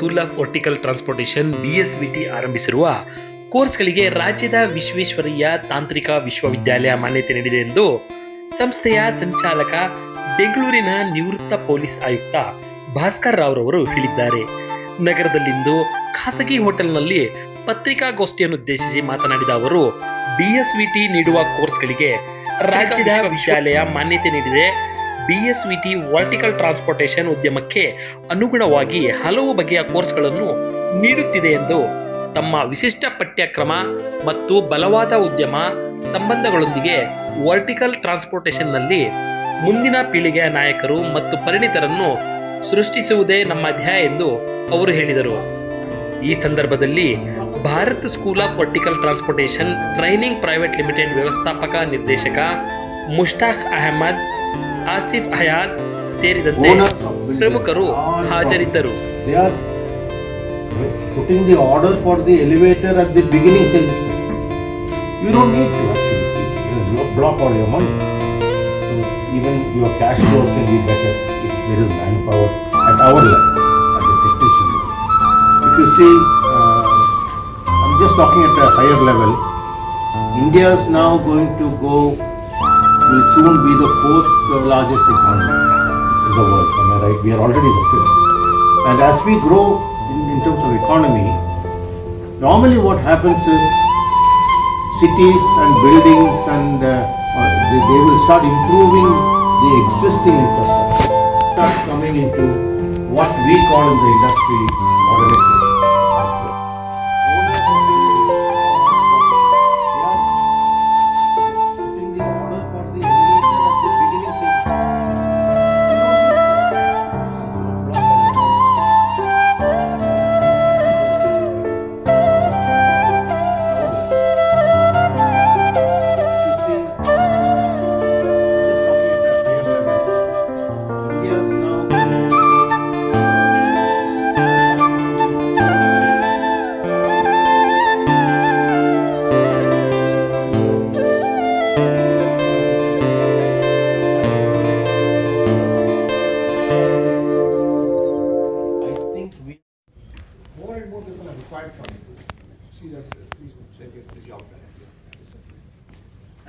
School of vertical transportation BSVT ಆರಂಭಿಸಿರುವ ಕೋರ್ಸ್ಗಳಿಗೆ ರಾಜ್ಯದ ವಿಶ್ವೇಶ್ವರಯ್ಯ ತಾಂತ್ರಿಕ ವಿಶ್ವವಿದ್ಯಾಲಯ ಮಾನ್ಯತೆ ನೀಡಿದೆ ಎಂದು ಸಂಸ್ಥೆಯ ಸಂಚಾಲಕ ಬೆಂಗಳೂರಿನ ನಿವೃತ್ತ ಪೊಲೀಸ್ ಆಯುಕ್ತ ಭಾಸ್ಕರ್ ರಾವ್ ರವರು ಹೇಳಿದ್ದಾರೆ. ನಗರದಲ್ಲಿಂದು ಖಾಸಗಿ ಹೋಟೆಲ್ನಲ್ಲಿ ಪತ್ರಿಕಾಗೋಷ್ಠಿಯನ್ನು ಉದ್ದೇಶಿಸಿ ಮಾತನಾಡಿದ ಅವರು, BSVT ನೀಡುವ ಕೋರ್ಸ್ಗಳಿಗೆ ರಾಜ್ಯದ ವಿಶ್ವವಿದ್ಯಾಲಯ ಮಾನ್ಯತೆ ನೀಡಿದೆ. BSVT ವರ್ಟಿಕಲ್ ಟ್ರಾನ್ಸ್ಪೋರ್ಟೇಷನ್ ಉದ್ಯಮಕ್ಕೆ ಅನುಗುಣವಾಗಿ ಹಲವು ಬಗೆಯ ಕೋರ್ಸ್ಗಳನ್ನು ನೀಡುತ್ತಿದೆ ಎಂದು ತಮ್ಮ ವಿಶಿಷ್ಟ ಪಠ್ಯಕ್ರಮ ಮತ್ತು ಬಲವಾದ ಉದ್ಯಮ ಸಂಬಂಧಗಳೊಂದಿಗೆ ವರ್ಟಿಕಲ್ ಟ್ರಾನ್ಸ್ಪೋರ್ಟೇಷನ್ನಲ್ಲಿ ಮುಂದಿನ ಪೀಳಿಗೆಯ ನಾಯಕರು ಮತ್ತು ಪರಿಣಿತರನ್ನು ಸೃಷ್ಟಿಸುವುದೇ ನಮ್ಮ ಧ್ಯೇಯ ಎಂದು ಅವರು ಹೇಳಿದರು. ಈ ಸಂದರ್ಭದಲ್ಲಿ Bharat school of vertical transportation training private limited ವ್ಯವಸ್ಥಾಪಕ ನಿರ್ದೇಶಕ ಮುಷ್ತಾಕ್ ಅಹಮದ್, ಆಸಿಫ್ ಹಯಾತ್ ಸೇರಿದಂತೆ ಪ್ರಮುಖರು ಹಾಜರಿದ್ದರು. Putting the order for the elevator at the beginning stage. You don't need to actually you block all your money. So even your cash flows can be better if there is manpower at our level, at the technician level. If you see, I'm just talking at a higher level. India is now going to will soon be the fourth largest economy in the world. Am I right? We are already the fifth. And as we grow in terms of economy, normally what happens is cities and buildings and they will start improving the existing infrastructure, start coming into what we call in the industry modernization.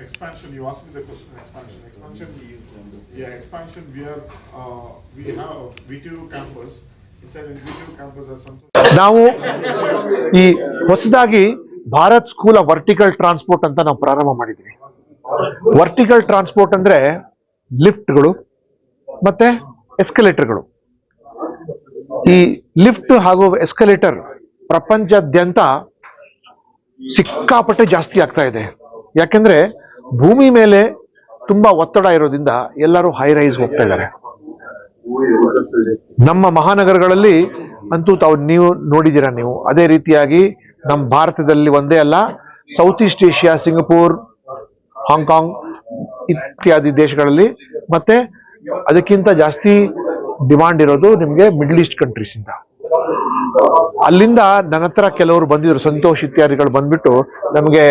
Expansion, you asked me the question. Expansion. We have VTU campus. Inside in VTU campus are some. ನಾವು ಈ ಹೊಸದಾಗಿ Bharat school of vertical transport ಅಂತ ನಾವು ಪ್ರಾರಂಭ ಮಾಡಿದ್ವಿ. Vertical transport ಅಂದ್ರೆ ಲಿಫ್ಟ್ಗಳು ಮತ್ತೆ ಎಸ್ಕಲೇಟರ್ಗಳು. ಈ ಲಿಫ್ಟ್ ಹಾಗೂ ಎಸ್ಕಲೇಟರ್ ಪ್ರಪಂಚದಾದ್ಯಂತ ಸಿಕ್ಕಾಪಟ್ಟೆ ಜಾಸ್ತಿ ಆಗ್ತಾ ಇದೆ. ಯಾಕೆಂದ್ರೆ ಭೂಮಿ ಮೇಲೆ ತುಂಬಾ ಒತ್ತಡ ಇರೋದ್ರಿಂದ ಎಲ್ಲರೂ ಹೈ ರೈಸ್ ಹೋಗ್ತಾ ಇದ್ದಾರೆ. ನಮ್ಮ ಮಹಾನಗರಗಳಲ್ಲಿ ಅಂತೂ ನೀವು ನೋಡಿದ್ದೀರಾ. ನೀವು ಅದೇ ರೀತಿಯಾಗಿ ನಮ್ಮ ಭಾರತದಲ್ಲಿ ಒಂದೇ ಅಲ್ಲ, south East Asia, Singapore, Hong Kong ಇತ್ಯಾದಿ ದೇಶಗಳಲ್ಲಿ ಮತ್ತೆ ಅದಕ್ಕಿಂತ ಜಾಸ್ತಿ ಡಿಮಾಂಡ್ ಇರೋದು ನಿಮ್ಗೆ ಮಿಡ್ಲ್ ಈಸ್ಟ್ ಕಂಟ್ರೀಸ್ ಇಂದ. ಅಲ್ಲಿಂದ ನನ್ನ ಹತ್ರ ಕೆಲವರು ಬಂದಿದ್ರು, ಸಂತೋಷ್ ಇತ್ಯಾದಿಗಳು ಬಂದ್ಬಿಟ್ಟು ನಮ್ಗೆ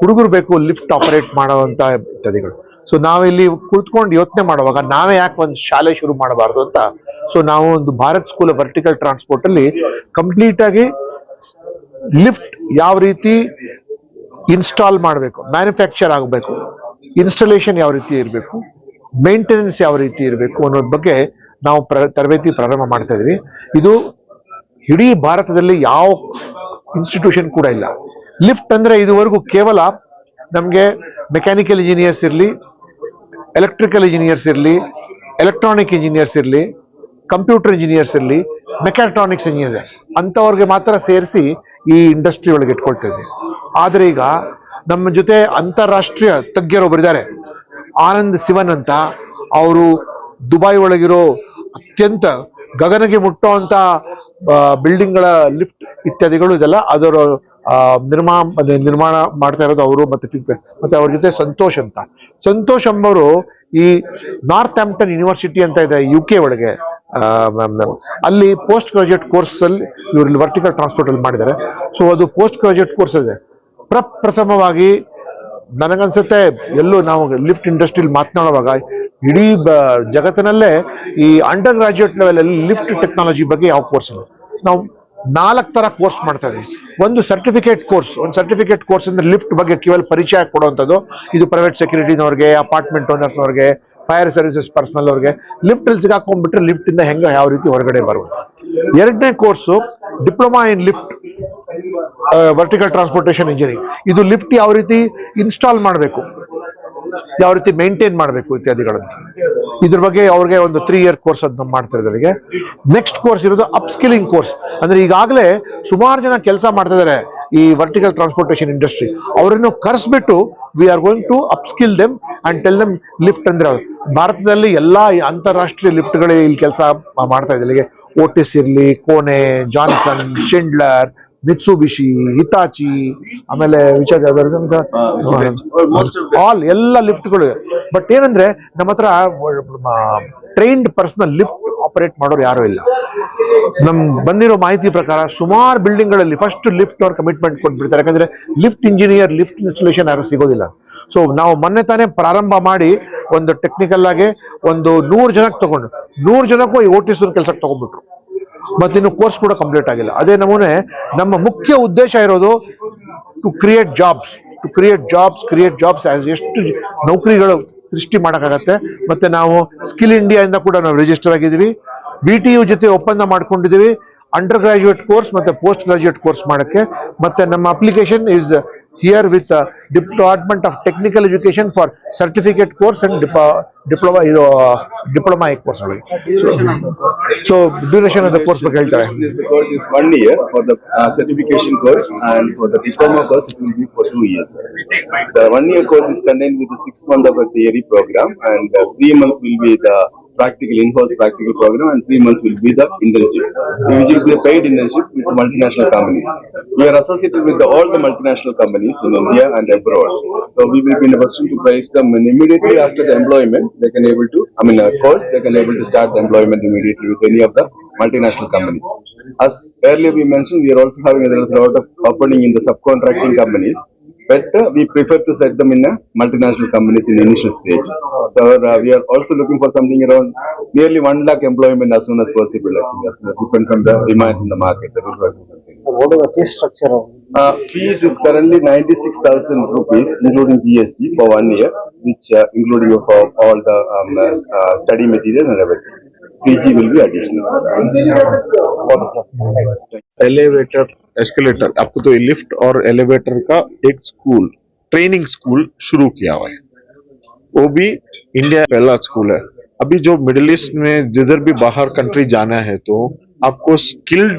ಹುಡುಗರು ಬೇಕು ಲಿಫ್ಟ್ ಆಪರೇಟ್ ಮಾಡುವಂತ ಇತ್ಯಾದಿಗಳು. ಸೊ ನಾವಿಲ್ಲಿ ಕುಳಿತುಕೊಂಡು ಯೋಚನೆ ಮಾಡುವಾಗ ನಾವೇ ಯಾಕೆ ಒಂದು ಶಾಲೆ ಶುರು ಮಾಡಬಾರ್ದು ಅಂತ. ಸೊ ನಾವು ಒಂದು Bharat school of vertical transport ಅಲ್ಲಿ ಕಂಪ್ಲೀಟ್ ಆಗಿ ಲಿಫ್ಟ್ ಯಾವ ರೀತಿ ಇನ್ಸ್ಟಾಲ್ ಮಾಡಬೇಕು, ಮ್ಯಾನುಫ್ಯಾಕ್ಚರ್ ಆಗಬೇಕು, ಇನ್ಸ್ಟಾಲೇಷನ್ ಯಾವ ರೀತಿ ಇರಬೇಕು, ಮೇಂಟೆನೆನ್ಸ್ ಯಾವ ರೀತಿ ಇರಬೇಕು ಅನ್ನೋದ್ರ ಬಗ್ಗೆ ನಾವು ತರಬೇತಿ ಪ್ರಾರಂಭ ಮಾಡ್ತಾ ಇದ್ವಿ. ಇದು ಇಡೀ ಭಾರತದಲ್ಲಿ ಯಾವ ಇನ್ಸ್ಟಿಟ್ಯೂಷನ್ ಕೂಡ ಇಲ್ಲ. ಲಿಫ್ಟ್ ಅಂದ್ರೆ ಇದುವರೆಗೂ ಕೇವಲ ನಮ್ಗೆ ಮೆಕ್ಯಾನಿಕಲ್ ಇಂಜಿನಿಯರ್ಸ್ ಇರಲಿ, ಎಲೆಕ್ಟ್ರಿಕಲ್ ಇಂಜಿನಿಯರ್ಸ್ ಇರಲಿ, ಎಲೆಕ್ಟ್ರಾನಿಕ್ ಇಂಜಿನಿಯರ್ಸ್ ಇರಲಿ, ಕಂಪ್ಯೂಟರ್ ಇಂಜಿನಿಯರ್ಸ್ ಇರಲಿ, ಮೆಕ್ಯಾಟ್ರಾನಿಕ್ಸ್ ಇಂಜಿನಿಯರ್ಸ್ ಅಂತವ್ರಿಗೆ ಮಾತ್ರ ಸೇರಿಸಿ ಈ ಇಂಡಸ್ಟ್ರಿ ಒಳಗೆ ಇಟ್ಕೊಳ್ತಾ ಇದ್ವಿ. ಆದ್ರೆ ಈಗ ನಮ್ಮ ಜೊತೆ ಅಂತಾರಾಷ್ಟ್ರೀಯ ತಜ್ಞರೊಬ್ಬರಿದ್ದಾರೆ, ಆನಂದ್ ಸಿವನ್ ಅಂತ. ಅವರು ದುಬೈ ಒಳಗಿರೋ ಅತ್ಯಂತ ಗಗನಗೆ ಮುಟ್ಟುವಂತ ಬಿಲ್ಡಿಂಗ್ಗಳ ಲಿಫ್ಟ್ ಇತ್ಯಾದಿಗಳು ಇದೆಲ್ಲ ಅದರ ನಿರ್ಮಾಣ ಮಾಡ್ತಾ ಇರೋದು ಅವರು. ಮತ್ತೆ ಅವ್ರ ಜೊತೆ ಸಂತೋಷ್ ಅಂತ. ಸಂತೋಷ್ ಎಂಬವರು ಈ ನಾರ್ತ್ ಆಂಪ್ಟನ್ ಯೂನಿವರ್ಸಿಟಿ ಅಂತ ಇದೆ UK ಒಳಗೆ, ಅಲ್ಲಿ ಪೋಸ್ಟ್ ಗ್ರಾಜುಯೇಟ್ ಕೋರ್ಸ್ ಅಲ್ಲಿ ಇವರು ವರ್ಟಿಕಲ್ ಟ್ರಾನ್ಸ್ಪೋರ್ಟ್ ಅಲ್ಲಿ ಮಾಡಿದ್ದಾರೆ. ಸೊ ಅದು ಪೋಸ್ಟ್ ಗ್ರಾಜುಯೇಟ್ ಕೋರ್ಸ್ ಇದೆ. ಪ್ರಪ್ರಥಮವಾಗಿ ನನಗನ್ಸುತ್ತೆ ಎಲ್ಲೂ ನಾವು ಲಿಫ್ಟ್ ಇಂಡಸ್ಟ್ರಿಯಲ್ಲಿ ಮಾತನಾಡುವಾಗ ಇಡೀ ಜಗತ್ತಿನಲ್ಲೇ ಈ ಅಂಡರ್ ಗ್ರಾಜುಯೇಟ್ ಲೆವೆಲ್ ಅಲ್ಲಿ ಲಿಫ್ಟ್ ಟೆಕ್ನಾಲಜಿ ಬಗ್ಗೆ ಯಾವ ಕೋರ್ಸ್ ಇಲ್ಲ. ನಾವು 4 ತರ ಕೋರ್ಸ್ ಮಾಡ್ತಾ ಇದೀವಿ. ಒಂದು ಸರ್ಟಿಫಿಕೇಟ್ ಕೋರ್ಸ್ ಅಂದ್ರೆ ಲಿಫ್ಟ್ ಬಗ್ಗೆ ಕೇವಲ ಪರಿಚಯ ಕೊಡುವಂಥದ್ದು. ಇದು ಪ್ರೈವೇಟ್ ಸೆಕ್ಯೂರಿಟಿನವ್ರಿಗೆ, ಅಪಾರ್ಟ್ಮೆಂಟ್ ಓನರ್ಸ್ನವ್ರಿಗೆ, ಫೈರ್ ಸರ್ವಿಸಸ್ ಪರ್ಸನಲ್ ಅವ್ರಿಗೆ ಲಿಫ್ಟ್ ಅಲ್ಲಿ ಸಿಗಾಕೊಂಡ್ಬಿಟ್ರೆ ಲಿಫ್ಟ್ ಇಂದ ಯಾವ ರೀತಿ ಹೊರಗಡೆ ಬರುವುದು. 2ನೇ course diploma in lift vertical transportation engineering. ಇದು ಲಿಫ್ಟ್ ಯಾವ ರೀತಿ ಇನ್ಸ್ಟಾಲ್ ಮಾಡಬೇಕು, ಯಾವ ರೀತಿ ಮೇಂಟೈನ್ ಮಾಡಬೇಕು ಇತ್ಯಾದಿಗಳನ್ನು. ಇದ್ರ ಬಗ್ಗೆ ಅವ್ರಿಗೆ ಒಂದು 3 year ಕೋರ್ಸ್ ಅದನ್ನ ಮಾಡ್ತಾ ಇದ್ದಾರೆ. ನೆಕ್ಸ್ಟ್ ಕೋರ್ಸ್ ಇರೋದು ಅಪ್ಸ್ಕಿಲಿಂಗ್ ಕೋರ್ಸ್. ಅಂದ್ರೆ ಈಗಾಗಲೇ ಸುಮಾರು ಜನ ಕೆಲಸ ಮಾಡ್ತಾ ಇದ್ದಾರೆ ಈ ವರ್ಟಿಕಲ್ ಟ್ರಾನ್ಸ್ಪೋರ್ಟೇಷನ್ ಇಂಡಸ್ಟ್ರಿ. ಅವರನ್ನು ಕರೆಸ್ಬಿಟ್ಟು we are going to upskill them and tell them lift ಅಂದ್ರೆ ಭಾರತದಲ್ಲಿ ಎಲ್ಲಾ ಅಂತಾರಾಷ್ಟ್ರೀಯ ಲಿಫ್ಟ್ಗಳೇ ಇಲ್ಲಿ ಕೆಲಸ ಮಾಡ್ತಾ ಇದ್ದಾರೆ. ಓಟಿಸ್ ಇರ್ಲಿ, ಕೋನೆ, ಜಾನ್ಸನ್, ಶಿಂಡ್ಲರ್, ಮಿತ್ಸುಬಿಶಿ, ಹಿತಾಚಿ, ಆಮೇಲೆ ಆಲ್ ಎಲ್ಲ ಲಿಫ್ಟ್ಗಳು. ಬಟ್ ಏನಂದ್ರೆ ನಮ್ಮ ಹತ್ರ ಟ್ರೈನ್ಡ್ ಪರ್ಸನಲ್ ಲಿಫ್ಟ್ ಆಪರೇಟ್ ಮಾಡೋರು ಯಾರು ಇಲ್ಲ. ನಮ್ ಬಂದಿರೋ ಮಾಹಿತಿ ಪ್ರಕಾರ ಸುಮಾರು ಬಿಲ್ಡಿಂಗ್ ಗಳಲ್ಲಿ ಫಸ್ಟ್ ಲಿಫ್ಟ್ ಅವ್ರು ಕಮಿಟ್ಮೆಂಟ್ ಕೊಟ್ಬಿಡ್ತಾರೆ. ಯಾಕಂದ್ರೆ ಲಿಫ್ಟ್ ಇಂಜಿನಿಯರ್, ಲಿಫ್ಟ್ ಇನ್ಸ್ಟಾಲೇಷನ್ ಯಾರು ಸಿಗೋದಿಲ್ಲ. ಸೊ ನಾವು ಮೊನ್ನೆ ತಾನೇ ಪ್ರಾರಂಭ ಮಾಡಿ ಒಂದು ಟೆಕ್ನಿಕಲ್ ಆಗಿ ಒಂದು 100 ಜನಕ್ಕೆ ತಗೊಂಡು 100 ಜನಕ್ಕೂ ಈ ಓಟಿಸ್ ಕೆಲಸಕ್ಕೆ ತಗೊಂಡ್ಬಿಟ್ರು. ಮತ್ತಿನ್ನು ಕೋರ್ಸ್ ಕೂಡ ಕಂಪ್ಲೀಟ್ ಆಗಿಲ್ಲ. ಅದೇ ನಮೂನೆ ನಮ್ಮ ಮುಖ್ಯ ಉದ್ದೇಶ ಇರೋದು ಟು ಕ್ರಿಯೇಟ್ ಜಾಬ್ಸ್ ಎಷ್ಟು ನೌಕರಿಗಳು ಸೃಷ್ಟಿ ಮಾಡಕ್ಕಾಗತ್ತೆ. ಮತ್ತೆ ನಾವು ಸ್ಕಿಲ್ ಇಂಡಿಯಾ ಇಂದ ಕೂಡ ನಾವು ರಿಜಿಸ್ಟರ್ ಆಗಿದ್ದೀವಿ. BTU ಜೊತೆ ಒಪ್ಪಂದ ಮಾಡ್ಕೊಂಡಿದ್ದೀವಿ ಅಂಡರ್ ಗ್ರಾಜುಯೇಟ್ ಕೋರ್ಸ್ ಮತ್ತೆ ಪೋಸ್ಟ್ ಗ್ರಾಜುಯೇಟ್ ಕೋರ್ಸ್ ಮಾಡಕ್ಕೆ. ಮತ್ತೆ ನಮ್ಮ application is here with department of technical education for certificate course and diploma course ಒಳಗೆ. So duration of the course ಬಗ್ಗೆ ಹೇಳ್ತಾರೆ. The course is 1 year for the certification course, and for the diploma course it will be for 2 years. The 1 year course is contained with the 6 months of a theory program, and 3 months will be the practical in-house practical program, and 3 months will be the internship, which will be a paid internship with multinational companies. We are associated with all the multinational companies in India and abroad, so we will be in a position to place them, and immediately after the employment they can able to, first they can able to start the employment immediately with any of the multinational companies. As earlier we mentioned, we are also having a lot of opening in the subcontracting companies, but we prefer to set them in a multinational companies in the initial stage. So we are also looking for something around nearly 1 lakh employment as soon as possible. Actually, that depends on the demand in the market. That is what we are thinking. What is the fee structure of? Fees is currently 96,000 rupees, including GST for 1 year, which including for all the study material and everything. PG will be additional. Elevator, escalator, आपको तो lift और elevator का एक school, training school शुरू किया हुआ है. वो भी इंडिया पहला स्कूल है. अभी जो मिडिल ईस्ट में जिधर भी बाहर कंट्री जाना है तो आपको स्किल्ड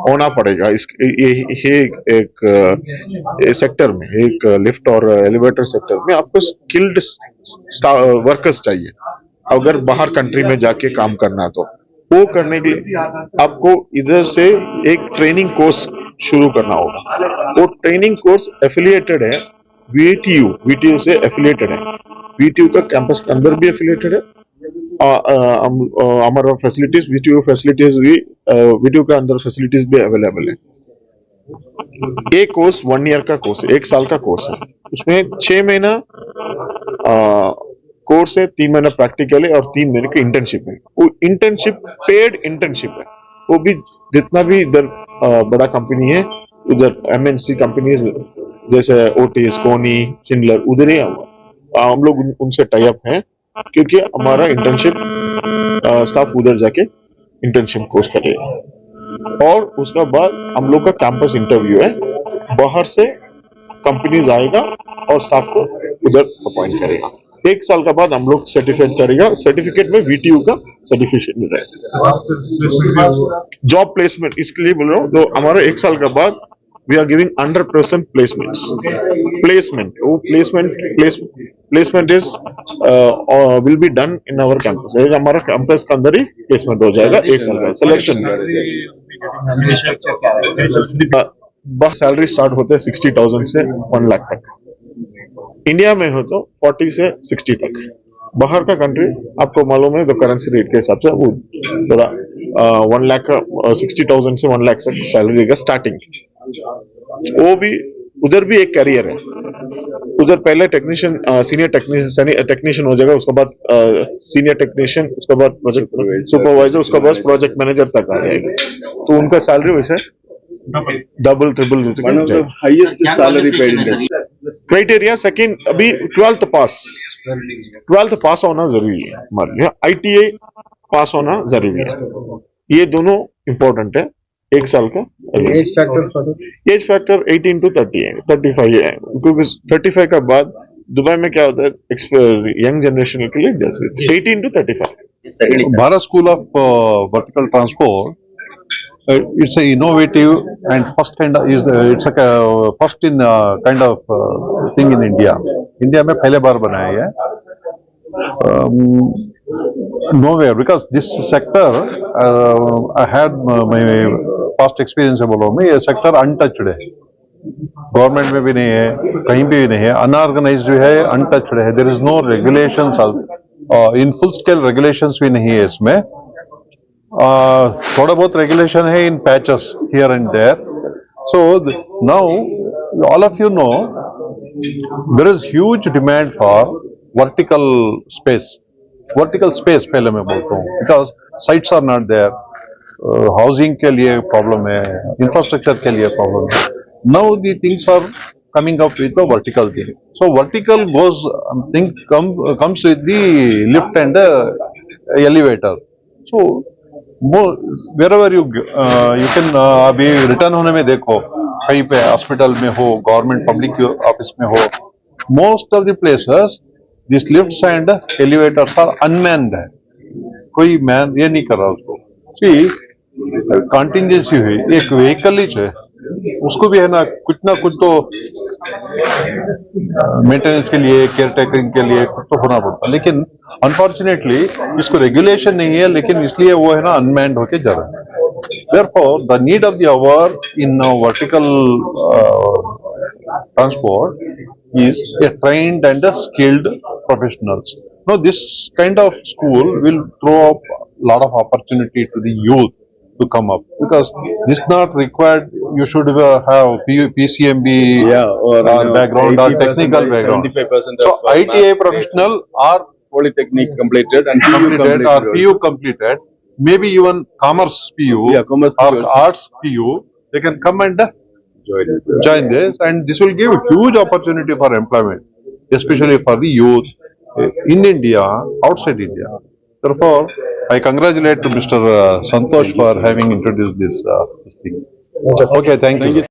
होना पड़ेगा. ये एक सेक्टर में, एक लिफ्ट और एलिवेटर सेक्टर में आपको स्किल्ड वर्कर्स चाहिए. अगर बाहर कंट्री में जाके काम करना तो वो करने के लिए आपको इधर से एक ट्रेनिंग कोर्स शुरू करना होगा. वो ट्रेनिंग कोर्स एफिलिएटेड है VTU से एफिलिएटेड है. VTU का कैंपस के अंदर भी एफिलिएटेड है. हमारा फैसिलिटीज VTU के अंदर फैसिलिटीज भी अवेलेबल है. ये कोर्स 1 year का कोर्स है, 1 साल का कोर्स है. उसमें 6 महीना कोर्स है, 3 महीना प्रैक्टिकल है और 3 महीने की इंटर्नशिप है. वो इंटर्नशिप पेड इंटर्नशिप है. वो भी जितना भी इधर बड़ा कंपनी है, उधर MNC कंपनीज जैसे ओटिस, कोनी, शिंडलर, उधर ही हम लोग उनसे टाई अप हैं, क्योंकि हमारा इंटर्नशिप स्टाफ उधर जाके इंटर्नशिप कोर्स करेगा. और उसके बाद हम लोग का कैंपस इंटरव्यू है. बाहर से कंपनीज आएगा और स्टाफ को उधर अपॉइंट करेगा. 1 साल का बाद हम लोग सर्टिफिकेट करेगा. सर्टिफिकेट में VTU का सर्टिफिकेशन रहेगा. जॉब प्लेसमेंट इसके लिए बोल रहा हूँ. तो हमारा 1 साल का बाद वी आर गिविंग 100% प्लेसमेंट. वो placement is will be done in our campus. हमारा कैंपस के अंदर ही प्लेसमेंट हो जाएगा 1 साल का. सिलेक्शन सैलरी स्टार्ट होते हैं 60,000 से 1 लाख तक. इंडिया में हो तो 40 से 60 तक. बाहर का कंट्री आपको मालूम है तो करेंसी रेट के हिसाब से वो थोड़ा 1 लाख 60,000 से 1 लाख तक सैलरी का स्टार्टिंग. वो भी उधर भी एक कैरियर है. उधर पहले टेक्नीशियन सीनियर टेक्नीशियन हो जाएगा, उसके बाद सीनियर टेक्नीशियन, उसके बाद प्रोजेक्ट सुपरवाइजर, उसके बाद प्रोजेक्ट मैनेजर तक आ जाएगा। तो उनका सैलरी वैसे double triple One of the highest salary paid industry. Criteria second अभी 12th पास होना जरूरी है हमारे लिए, ITI पास होना जरूरी है, ये दोनों इम्पोर्टेंट है। 1 साल का एज फैक्टर 18 to 30 है, 35 है, क्योंकि 35 का बाद दुबई में क्या होता है यंग जनरेशन के लिए 18 to 35। Bharat School of Vertical Transport, it's a innovative and first kind of it's a first in kind of thing in India. India में पहले बार बनाया है। Nowhere, because this sector I had my past experience है, बोलो मैं ये sector untouched है, government में भी नहीं है, कहीं भी नहीं है, अनऑर्गेनाइज्ड है, अनटच्ड है। There is no regulations, in full scale regulations भी नहीं है इसमें। थोड़ा बहुत रेगुलेशन है in patches here and there. So now all of you know there is huge demand for vertical space पहले मैं बोलता हूँ, because sites are not there, housing के लिए प्रॉब्लम है, इंफ्रास्ट्रक्चर के लिए प्रॉब्लम है। Now the things are coming up with the vertical thing. So vertical comes with the lift and elevator. So wherever you can अभी return होने में देखो, कहीं पे हॉस्पिटल में हो, गवर्नमेंट पब्लिक ऑफिस में हो, most of the places these lifts and elevators are unmanned है, कोई मैन ये नहीं कर रहा उसको। कंटिजेंसी हुई एक व्हीकल ही है, उसको भी है ना कुछ तो मेंटेनेंस के लिए, केयर टेकिंग के लिए कुछ तो होना पड़ता, लेकिन अनफॉर्चुनेटली इसको रेगुलेशन नहीं है, लेकिन इसलिए वो है ना अनमैन्ड होके जा रहा है। Therefore, the need of the hour in vertical transport is a trained and a skilled professionals. Now, this kind of school will throw up a lot of opportunity to the youth to come up, because this not required you should have PCMB or background or technical background. 75% So of ITI professional or polytechnic completed and completed or PU completed, maybe even commerce PU commerce or PU. arts PU, they can come and join this, and this will give huge opportunity for employment, especially for the youth in India, outside India. Therefore, I congratulate to Mr. Santosh for having introduced this thing. Okay, thank you.